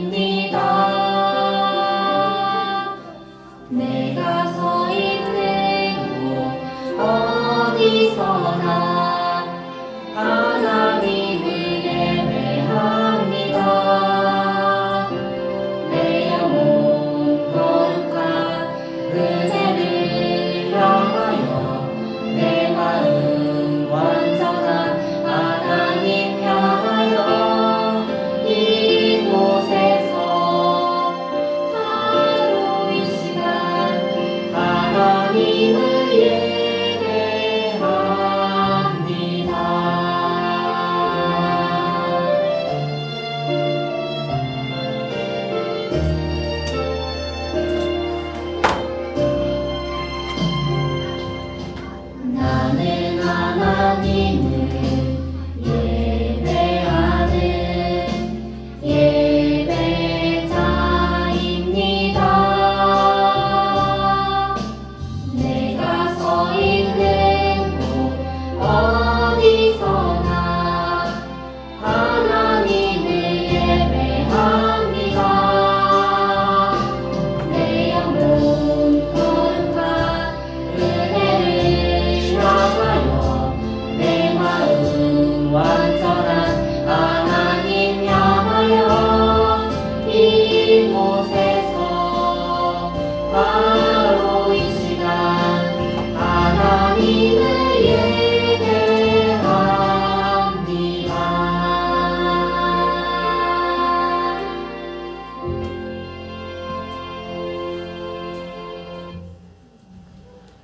예배자입니다. 내가 서 있는 곳 어디서나 하나님을 예배합니다. 내 영혼 거룩한 은혜를 향하여 내 마음 완전한 하나님 향하여 이곳에서 바로 이 시간 하나님을 나는 하나님을 예배하는 예배자입니다. 내가 서 있는 곳 어디서나 하나님을 예배합니다. 내 영혼 거룩한 은혜를 향하여 내 마음 완전한 하나님 향하여 이곳에서 바로 이 시간 하나님을 예배합니다.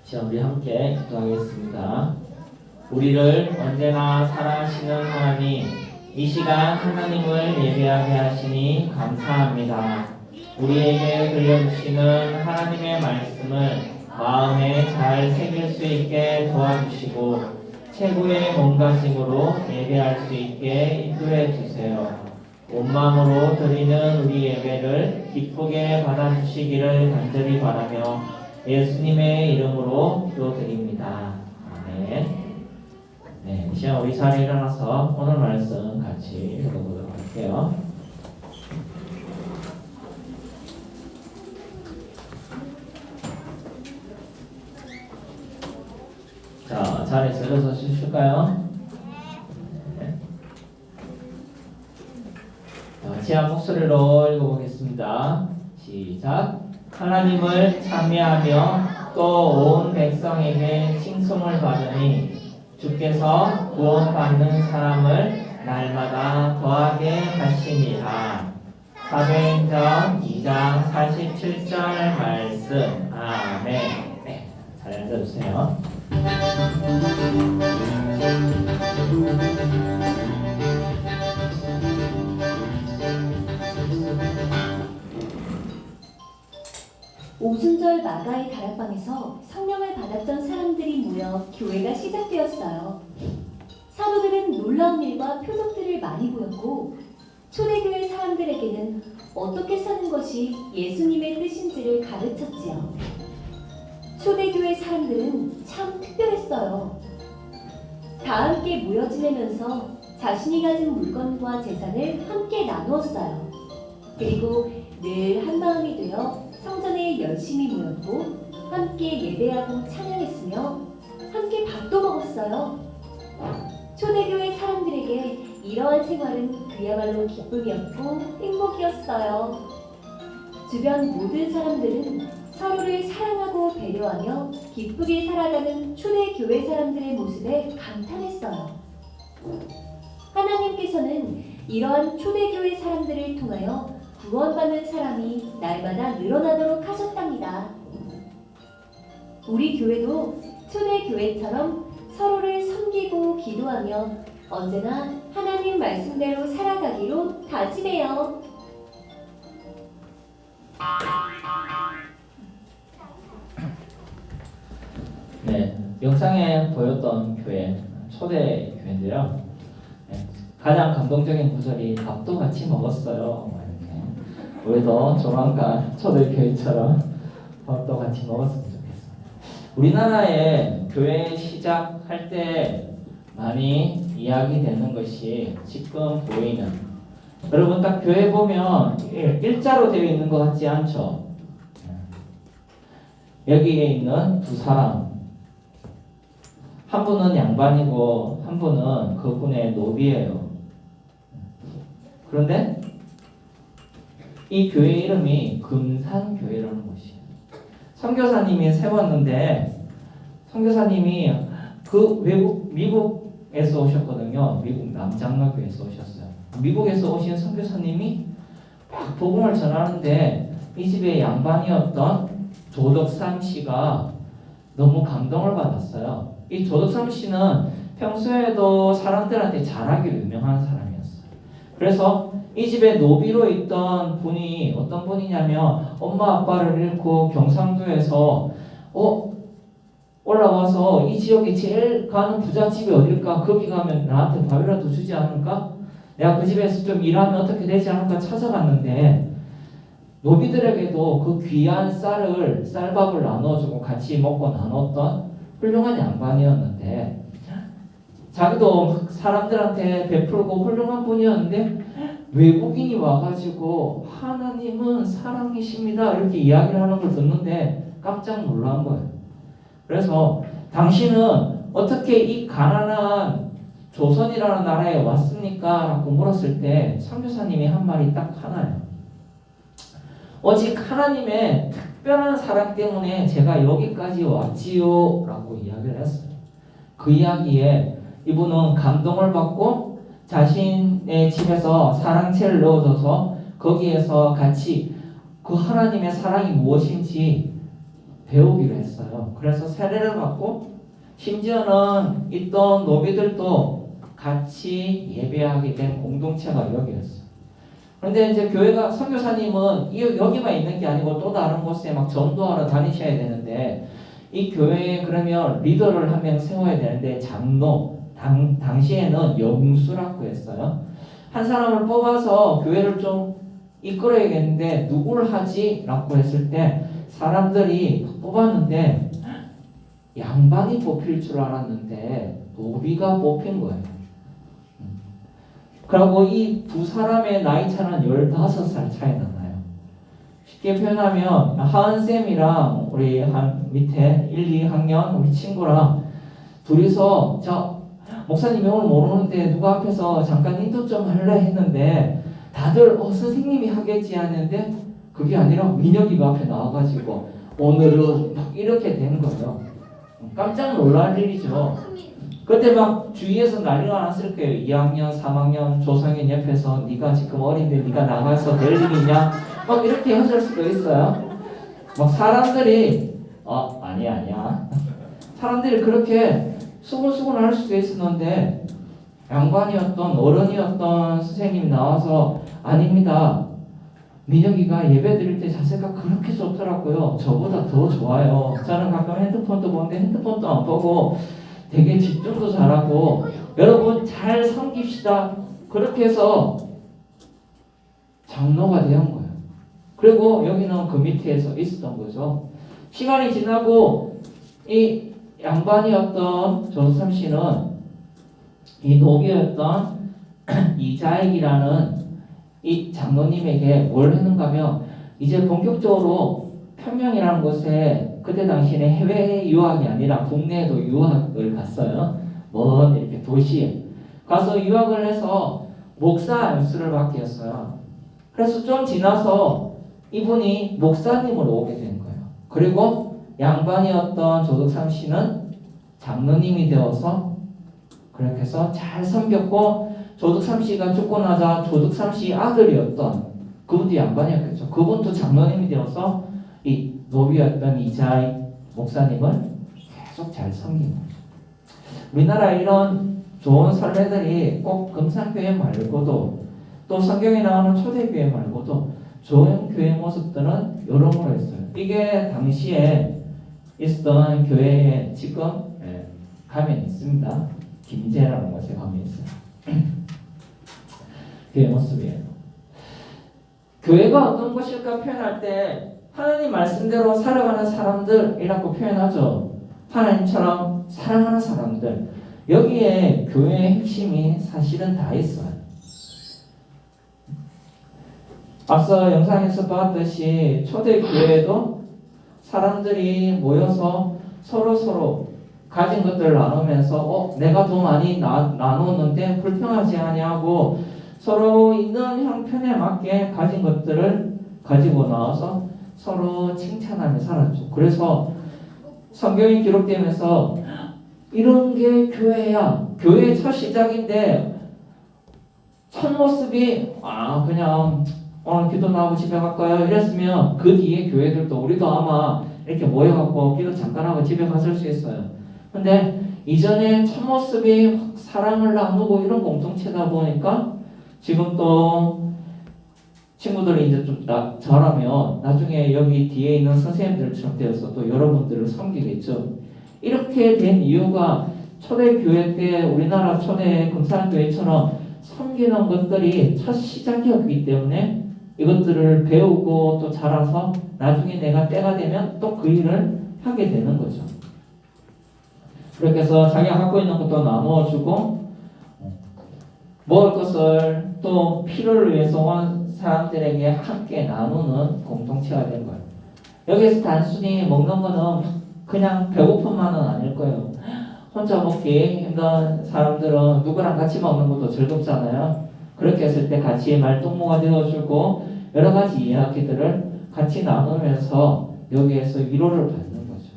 자, 우리 함께 기도하겠습니다. 우리를 언제나 사랑하시는 하나님, 이 시간 하나님을 예배하게 하시니 감사합니다. 우리에게 들려주시는 하나님의 말씀을 마음에 잘 새길 수 있게 도와주시고 최고의 몸가짐으로 예배할 수 있게 인도해 주세요. 온 마음으로 드리는 우리 예배를 기쁘게 받아주시기를 간절히 바라며 예수님의 이름으로 기도드립니다. 아멘. 네, 이 시간 우리 자리에 일어나서 오늘 말씀 같이 읽어보도록 할게요. 자, 자리에서 일어서 주실까요? 네. 자, 제한 목소리로 읽어보겠습니다. 시작. 하나님을 찬미하며 또 온 백성에게 칭송을 받으니 주께서 구원받는 사람을 날마다 더하게 하시니라. 사도행전 2장 47절 말씀. 아멘. 네, 잘 앉아주세요. 오순절 마가의 다락방에서 성령을 받았던 사람들이 모여 교회가 시작되었어요. 사도들은 놀라운 일과 표적들을 많이 보였고 초대교회 사람들에게는 어떻게 사는 것이 예수님의 뜻인지를 가르쳤지요. 초대교회 사람들은 참 특별했어요. 다 함께 모여 지내면서 자신이 가진 물건과 재산을 함께 나누었어요. 그리고 늘 한마음이 되어 성전에 열심히 모였고 함께 예배하고 찬양했으며 함께 밥도 먹었어요. 초대교회 사람들에게 이러한 생활은 그야말로 기쁨이었고 행복이었어요. 주변 모든 사람들은 서로를 사랑하고 배려하며 기쁘게 살아가는 초대교회 사람들의 모습에 감탄했어요. 하나님께서는 이러한 초대교회 사람들을 통하여 구원받는 사람이 날마다 늘어나도록 하셨답니다. 우리 교회도 초대교회처럼 서로를 섬기고 기도하며 언제나 하나님 말씀대로 살아가기로 다짐해요. 네, 영상에 보였던 교회, 초대 교회인데요. 네, 가장 감동적인 구절이 밥도 같이 먹었어요. 이렇게. 우리도 조만간 초대 교회처럼 밥도 같이 먹었으면 좋겠습니다. 우리나라에 교회 시작할 때 많이 이야기되는 것이 지금 보이는, 여러분 딱 교회 보면 일자로 되어 있는 것 같지 않죠? 여기에 있는 두 사람, 한 분은 양반이고 한 분은 그분의 노비예요. 그런데 이 교회 이름이 금산교회라는 곳이에요. 선교사님이 세웠는데, 선교사님이 그 미국에서 오셨거든요. 미국 남장로교에서 오셨어요. 미국에서 오신 선교사님이 막 복음을 전하는데 이 집의 양반이었던 조덕삼 씨가 너무 감동을 받았어요. 이 조덕삼 씨는 평소에도 사람들한테 잘하기로 유명한 사람이었어요. 그래서 이 집에 노비로 있던 분이 어떤 분이냐면, 엄마 아빠를 잃고 경상도에서 올라와서 이 지역에 제일 가는 부잣집이 어딜까? 거기 가면 나한테 밥이라도 주지 않을까? 내가 그 집에서 좀 일하면 어떻게 되지 않을까 찾아갔는데, 노비들에게도 그 귀한 쌀밥을 나눠주고 같이 먹고 나눴던 훌륭한 양반이었는데, 자기도 사람들한테 베풀고 훌륭한 분이었는데 외국인이 와가지고 하나님은 사랑이십니다 이렇게 이야기를 하는 걸 듣는데 깜짝 놀란 거예요. 그래서 당신은 어떻게 이 가난한 조선이라는 나라에 왔습니까? 라고 물었을 때 선교사님이 한 말이 딱 하나예요. 오직 하나님의 특별한 사랑 때문에 제가 여기까지 왔지요 라고 이야기를 했어요. 그 이야기에 이분은 감동을 받고 자신의 집에서 사랑채를 넣어줘서 거기에서 같이 그 하나님의 사랑이 무엇인지 배우기로 했어요. 그래서 세례를 받고 심지어는 있던 노비들도 같이 예배하게 된 공동체가 여기였어요. 그런데 이제 교회가, 선교사님은 여기만 있는 게 아니고 또 다른 곳에 막 전도하러 다니셔야 되는데, 이 교회에 그러면 리더를 한 명 세워야 되는데 장로, 당시에는 영수라고 했어요. 한 사람을 뽑아서 교회를 좀 이끌어야겠는데 누구를 하지? 라고 했을 때 사람들이 뽑았는데 양반이 뽑힐 줄 알았는데 노비가 뽑힌 거예요. 그리고 이 두 사람의 나이 차는 15살 차이 나나요. 쉽게 표현하면 하은쌤이랑 우리 한 밑에 1, 2학년 우리 친구랑 둘이서 목사님이 오늘 모르는데 누가 앞에서 잠깐 인도 좀 할래 했는데 다들 선생님이 하겠지 하는데 그게 아니라 민혁이가 앞에 나와가지고 오늘은 막 이렇게 된 거예요. 깜짝 놀랄 일이죠. 그때 막 주위에서 난리가 났을 거예요. 2학년, 3학년 조상인 옆에서 네가 지금 어린데 네가 나가서 될 일이냐 막 이렇게 하실 수도 있어요. 막 사람들이 아니야 사람들이 그렇게 수근수근 할 수도 있었는데, 양반이었던 어른이었던 선생님이 나와서 아닙니다. 민혁이가 예배 드릴 때 자세가 그렇게 좋더라고요. 저보다 더 좋아요. 저는 가끔 핸드폰도 보는데 핸드폰도 안 보고 되게 집중도 잘하고 여러분 잘 섬깁시다. 그렇게 해서 장로가 된 거예요. 그리고 여기는 그 밑에서 있었던 거죠. 시간이 지나고 이 양반이었던 조삼 씨는 이 노비였던 이자익이라는 이 장로님에게 뭘 했는가 하면, 이제 본격적으로 평양이라는 곳에 그때 당시에는 해외 유학이 아니라 국내에도 유학을 갔어요. 먼 이렇게 도시에 가서 유학을 해서 목사 안수를 받게 했어요. 그래서 좀 지나서 이분이 목사님으로 오게 된 거예요. 그리고 양반이었던 조덕삼 씨는 장로님이 되어서 그렇게 해서 잘 섬겼고, 조덕삼 씨가 죽고 나자 조덕삼 씨 아들이었던 그분도 양반이었겠죠. 그분도 장로님이 되어서 이 노비였던 이자익 목사님을 계속 잘 섬기는 거죠. 우리나라 이런 좋은 선례들이 꼭 금산교회 말고도 또 성경에 나오는 초대교회 말고도 좋은 교회 모습들은 여러모로 있어요. 이게 당시에 있었던 교회에 지금 가면 있습니다. 김제라는 곳에 가면 있어요. 교회 모습이에요. 교회가 어떤 곳일까 표현할 때 하나님 말씀대로 살아가는 사람들이라고 표현하죠. 하나님처럼 사랑하는 사람들. 여기에 교회의 핵심이 사실은 다 있어요. 앞서 영상에서 봤듯이 초대교회도 사람들이 모여서 서로 가진 것들을 나누면서 내가 더 많이 나누었는데 불평하지 아니하고 서로 있는 형편에 맞게 가진 것들을 가지고 나와서 서로 칭찬하며 살았죠. 그래서 성경이 기록되면서 이런 게 교회야. 교회의 첫 시작인데 첫 모습이 그냥 오늘 기도 나오고 집에 갈까요? 이랬으면 그 뒤에 교회들도 우리도 아마 이렇게 모여갖고 기도 잠깐 하고 집에 갔을 수 있어요. 근데 이전에 첫 모습이 사랑을 나누고 이런 공동체다 보니까 지금 또 친구들이 이제 좀 잘하면 나중에 여기 뒤에 있는 선생님들처럼 되어서 또 여러분들을 섬기겠죠. 이렇게 된 이유가 초대교회 때 우리나라 초대 금산교회처럼 섬기는 것들이 첫 시작이었기 때문에 이것들을 배우고 또 자라서 나중에 내가 때가 되면 또 그 일을 하게 되는 거죠. 그렇게 해서 자기가 갖고 있는 것도 나누어 주고 먹을 것을 또 필요를 위해서 온 사람들에게 함께 나누는 공동체가 된 거예요. 여기서 단순히 먹는 거는 그냥 배고픔만은 아닐 거예요. 혼자 먹기 힘든 사람들은 누구랑 같이 먹는 것도 즐겁잖아요. 그렇게 했을 때 같이 말동무가 되어주고 여러 가지 이야기들을 같이 나누면서 여기에서 위로를 받는 거죠.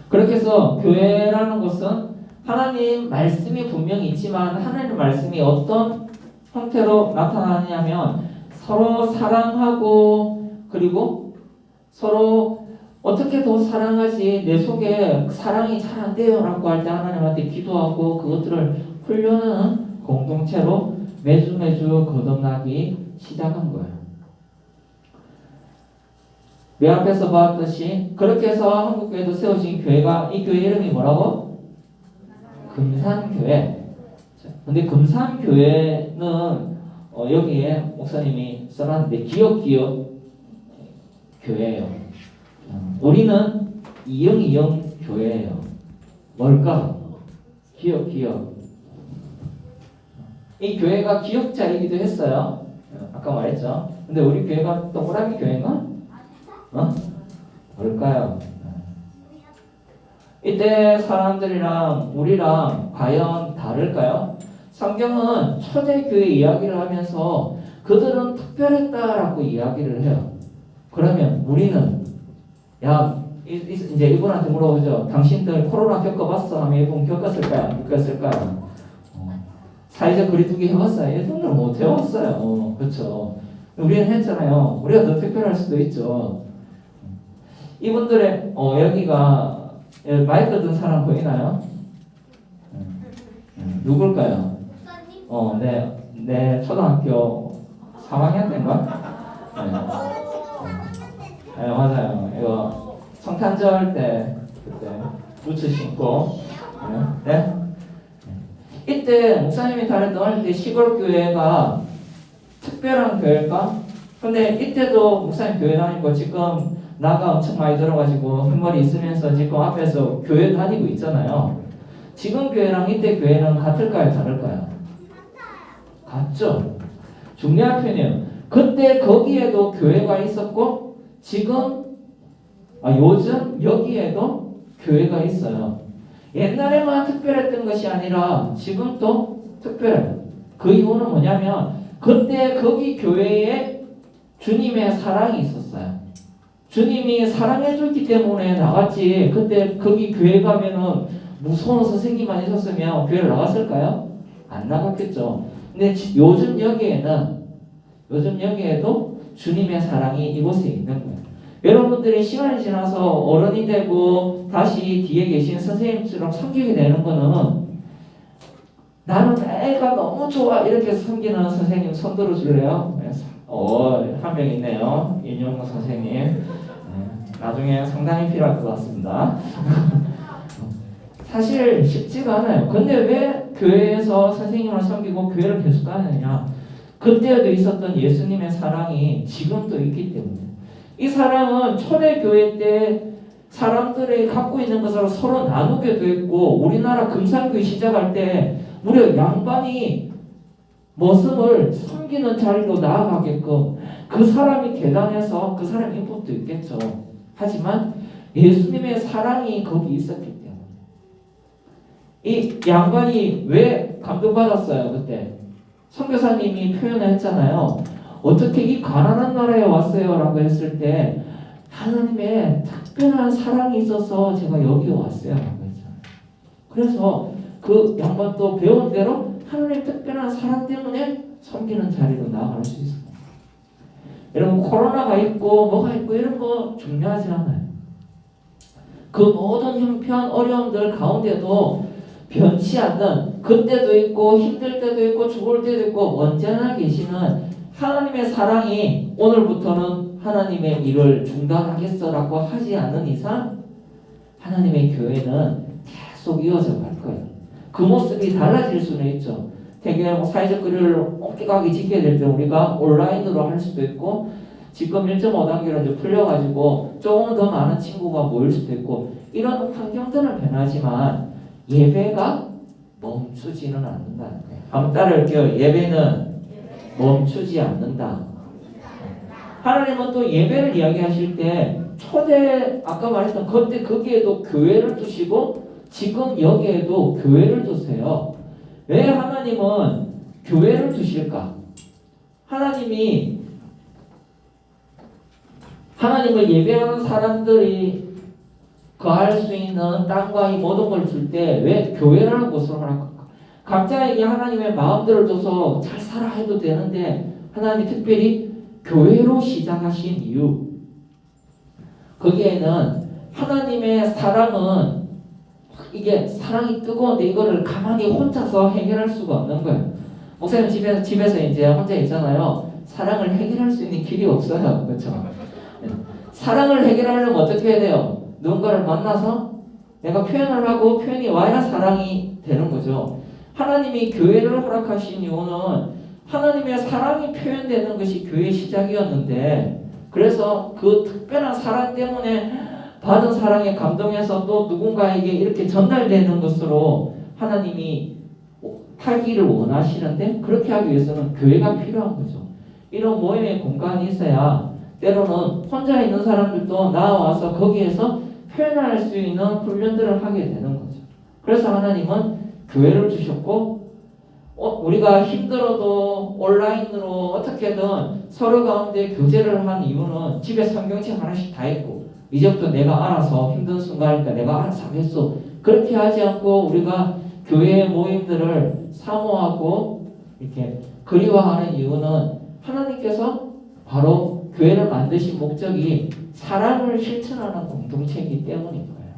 그렇게 해서 교회라는 것은 하나님 말씀이 분명히 있지만 하나님 말씀이 어떤 형태로 나타나냐면 서로 사랑하고 그리고 서로 어떻게 더 사랑하지 내 속에 사랑이 잘 안 돼요 라고 할 때 하나님한테 기도하고 그것들을 훈련하는 공동체로 매주 거듭나기 시작한 거예요. 내 앞에서 봤듯이 그렇게 해서 한국교회도 세워진 교회가 이 교회 이름이 뭐라고? 금산교회. 근데 금산교회는 여기에 목사님이 써놨는데 기억 교회예요. 우리는 이영 교회예요. 뭘까? 기억. 이 교회가 기억자이기도 했어요. 아까 말했죠. 근데 우리 교회가 동그라미 교회인가? 뭘까요? 이때 사람들이랑 우리랑 과연 다를까요? 성경은 초대교회 이야기를 하면서 그들은 특별했다라고 이야기를 해요. 그러면 우리는 이제 이분한테 물어보죠. 당신들 코로나 겪어봤어? 하면 이분 겪었을까요? 안 겪었을까요? 사회적 거리두기 해봤어요? 이분들 못 해봤어요. 그렇죠. 우리는 했잖아요. 우리가 더 특별할 수도 있죠. 이분들의 여기가 마이크 든 사람 보이나요? 누굴까요? 네, 초등학교 3학년 때인가? 네, 맞아요. 이거 성탄절 때 그때 부츠 신고 네? 이때 목사님이 다녔던 때 시골 교회가 특별한 교회일까? 근데 이때도 목사님 교회 다니고 지금 나가 엄청 많이 들어가지고 흰머리 있으면서 지금 앞에서 교회 다니고 있잖아요. 지금 교회랑 이때 교회는 같을까요? 다를까요? 같죠? 중요한 표현이에요. 그때 거기에도 교회가 있었고 지금 요즘 여기에도 교회가 있어요. 옛날에만 특별했던 것이 아니라 지금도 특별해요. 그 이유는 뭐냐면 그때 거기 교회에 주님의 사랑이 있었어요. 주님이 사랑해줬기 때문에 나갔지. 그때 거기 교회 가면은 무서운 선생님만 있었으면 교회를 나갔을까요? 안 나갔겠죠. 근데 요즘 여기에도 주님의 사랑이 이곳에 있는 거예요. 여러분들이 시간이 지나서 어른이 되고 다시 뒤에 계신 선생님처럼 섬기게 되는 거는 나는 애가 너무 좋아 이렇게 섬기는 선생님 손 들어줄래요? 한 명 있네요. 인용 선생님. 네, 나중에 상당히 필요할 것 같습니다. 사실 쉽지가 않아요. 근데 왜 교회에서 선생님을 섬기고 교회를 계속 가느냐? 그때도 있었던 예수님의 사랑이 지금도 있기 때문에 이 사랑은 초대교회 때 사람들이 갖고 있는 것을 서로 나누게 됐고 우리나라 금산교회 시작할 때 무려 양반이 머슴을 섬기는 자리로 나아가게끔 그 사람이 대단해서 그 사람 인품도 있겠죠. 하지만 예수님의 사랑이 거기 있었기 때문에 이 양반이 왜 감동받았어요? 그때 선교사님이 표현을 했잖아요. 어떻게 이 가난한 나라에 왔어요? 라고 했을 때 하나님의 특별한 사랑이 있어서 제가 여기 왔어요 라고 했잖아요. 그래서 그 양반도 배운 대로 하나님의 특별한 사랑 때문에 섬기는 자리로 나아갈 수 있어요. 여러분 코로나가 있고 뭐가 있고 이런 거 중요하지 않아요. 그 모든 형편 어려움들 가운데도 변치 않는 그때도 있고 힘들 때도 있고 죽을 때도 있고 언제나 계시는 하나님의 사랑이 오늘부터는 하나님의 일을 중단하겠어라고 하지 않는 이상 하나님의 교회는 계속 이어져 갈 거예요. 그 모습이 달라질 수는 있죠. 되게 사회적 거리를 엄격하게 지켜야 될 때 우리가 온라인으로 할 수도 있고 지금 1.5단계로 이제 풀려가지고 조금 더 많은 친구가 모일 수도 있고 이런 환경들은 변하지만 예배가 멈추지는 않는다는 거예요. 한번 따라할게요. 예배는 멈추지 않는다. 하나님은 또 예배를 이야기하실 때 초대 아까 말했던 그때 거기에도 교회를 두시고 지금 여기에도 교회를 두세요. 왜 하나님은 교회를 두실까? 하나님을 예배하는 사람들이 거할 수 있는 땅과 이 모든 걸 줄 때 왜 교회라는 곳을 할까? 각자에게 하나님의 마음대로 줘서 잘 살아 해도 되는데 하나님이 특별히 교회로 시작하신 이유 거기에는 하나님의 사랑은 이게 사랑이 뜨거운데 이거를 가만히 혼자서 해결할 수가 없는 거예요. 목사님 집에서 이제 혼자 있잖아요. 사랑을 해결할 수 있는 길이 없어요. 그렇죠? 사랑을 해결하려면 어떻게 해야 돼요? 누군가를 만나서 내가 표현을 하고 표현이 와야 사랑이 되는 거죠. 하나님이 교회를 허락하신 이유는 하나님의 사랑이 표현되는 것이 교회의 시작이었는데 그래서 그 특별한 사랑 때문에 받은 사랑에 감동해서 또 누군가에게 이렇게 전달되는 것으로 하나님이 하기를 원하시는데 그렇게 하기 위해서는 교회가 필요한 거죠. 이런 모임의 공간이 있어야 때로는 혼자 있는 사람들도 나와서 거기에서 표현할 수 있는 훈련들을 하게 되는 거죠. 그래서 하나님은 교회를 주셨고 우리가 힘들어도 온라인으로 어떻게든 서로 가운데 교제를 한 이유는 집에 성경책 하나씩 다 있고 이제부터 내가 알아서 힘든 순간이니까 내가 알아서 하겠어. 그렇게 하지 않고 우리가 교회 모임들을 사모하고 이렇게 그리워하는 이유는 하나님께서 바로 교회를 만드신 목적이 사랑을 실천하는 공동체이기 때문인 거예요.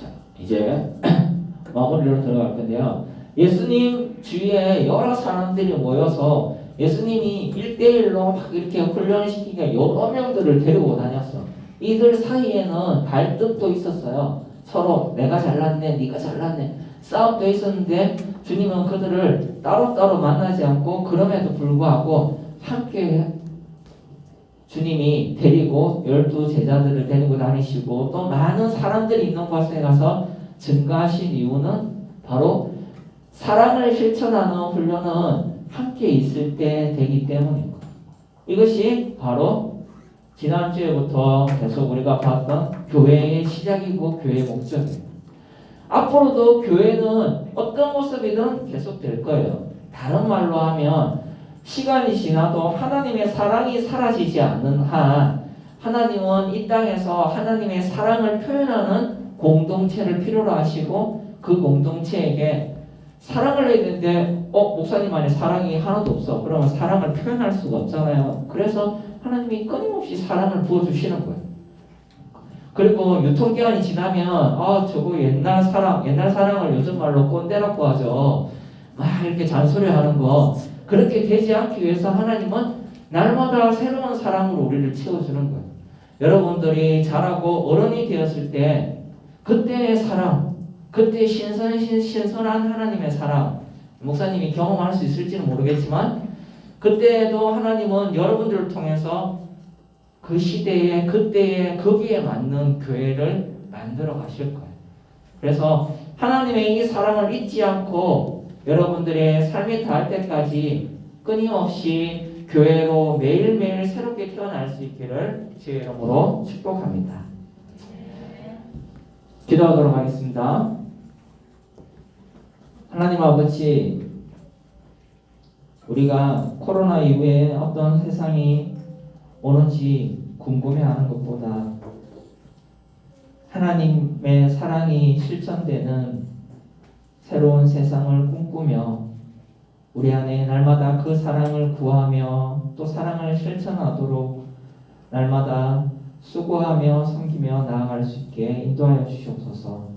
자, 이제 마무리로 들어갈 건데요. 예수님 주위에 여러 사람들이 모여서 예수님이 1대1로 막 이렇게 훈련시키니까 여러 명들을 데리고 다녔어. 이들 사이에는 갈등도 있었어요. 서로 내가 잘났네, 네가 잘났네 싸움도 있었는데 주님은 그들을 따로따로 만나지 않고 그럼에도 불구하고 함께 주님이 데리고 12제자들을 데리고 다니시고 또 많은 사람들이 있는 곳에 가서 증가하신 이유는 바로 사랑을 실천하는 훈련은 함께 있을 때 되기 때문입니다. 이것이 바로 지난주에부터 계속 우리가 봤던 교회의 시작이고 교회의 목적입니다. 앞으로도 교회는 어떤 모습이든 계속 될 거예요. 다른 말로 하면 시간이 지나도 하나님의 사랑이 사라지지 않는 한 하나님은 이 땅에서 하나님의 사랑을 표현하는 공동체를 필요로 하시고 그 공동체에게 사랑을 해야 되는데 목사님 안에 사랑이 하나도 없어. 그러면 사랑을 표현할 수가 없잖아요. 그래서 하나님이 끊임없이 사랑을 부어주시는 거예요. 그리고 유통기한이 지나면 저거 옛날 사랑을 요즘 말로 꼰대라고 하죠. 막 이렇게 잔소리하는 거 그렇게 되지 않기 위해서 하나님은 날마다 새로운 사랑으로 우리를 채워주는 거예요. 여러분들이 자라고 어른이 되었을 때 그때의 사랑, 그때 신선한 하나님의 사랑 목사님이 경험할 수 있을지는 모르겠지만 그때도 하나님은 여러분들을 통해서 그 시대에 그때에 거기에 맞는 교회를 만들어 가실 거예요. 그래서 하나님의 이 사랑을 잊지 않고 여러분들의 삶이 다할 때까지 끊임없이 교회로 매일매일 새롭게 태어날 수 있기를 주의 이름으로 축복합니다. 기도하도록 하겠습니다. 하나님 아버지, 우리가 코로나 이후에 어떤 세상이 오는지 궁금해하는 것보다 하나님의 사랑이 실천되는 새로운 세상을 꿈꾸며 우리 안에 날마다 그 사랑을 구하며 또 사랑을 실천하도록 날마다 수고하며 섬기며 나아갈 수 있게 인도하여 주시옵소서.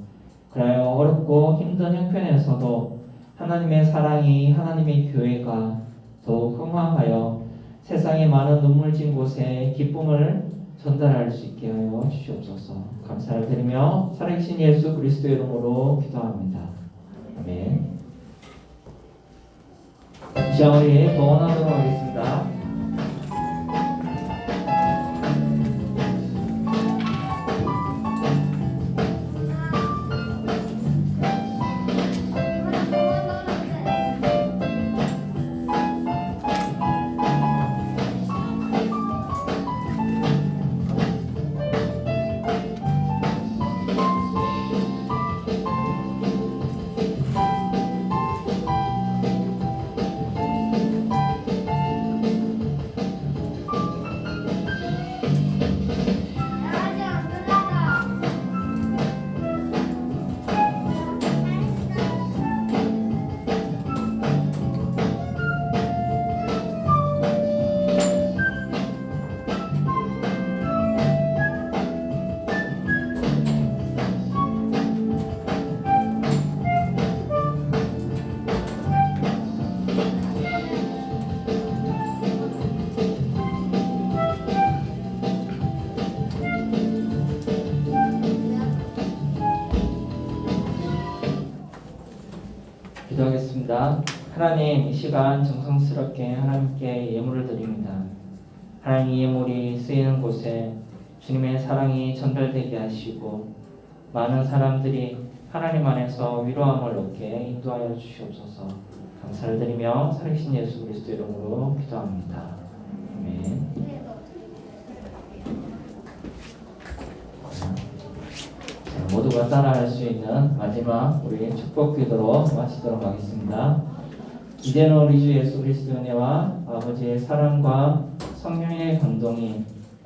그래요 어렵고 힘든 형편에서도 하나님의 사랑이 하나님의 교회가 더욱 흥황하여 세상의 많은 눈물진 곳에 기쁨을 전달할 수 있게 하여 주시옵소서. 감사를 드리며 살아계신 예수 그리스도의 이름으로 기도합니다. 아멘. 자, 우리 봉헌하도록 하겠습니다. 기도하겠습니다. 하나님, 이 시간 정성스럽게 하나님께 예물을 드립니다. 하나님, 이 예물이 쓰이는 곳에 주님의 사랑이 전달되게 하시고 많은 사람들이 하나님 안에서 위로함을 얻게 인도하여 주시옵소서. 감사를 드리며 살아계신 예수 그리스도 이름으로 기도합니다. 아멘. 모두가 따라할 수 있는 마지막 우리 축복 기도로 마치도록 하겠습니다. 이제는 우리 주 예수 그리스도의 은혜와 아버지의 사랑과 성령의 감동이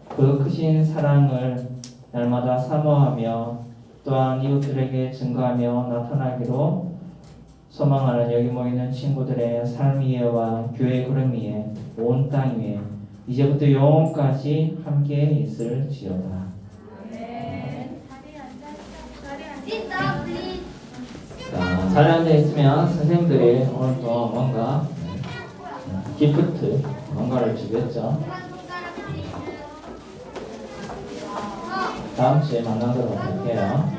그 크신 사랑을 날마다 사모하며 또한 이웃들에게 증거하며 나타나기로 소망하는 여기 모이는 친구들의 삶 위에와 교회 구름 위에 온 땅 위에 이제부터 영원까지 함께 있을지어다. 자, 자리에 앉아 있으면 선생님들이 오늘 또 뭔가 기프트 뭔가를 주겠죠. 다음 주에 만나도록 할게요.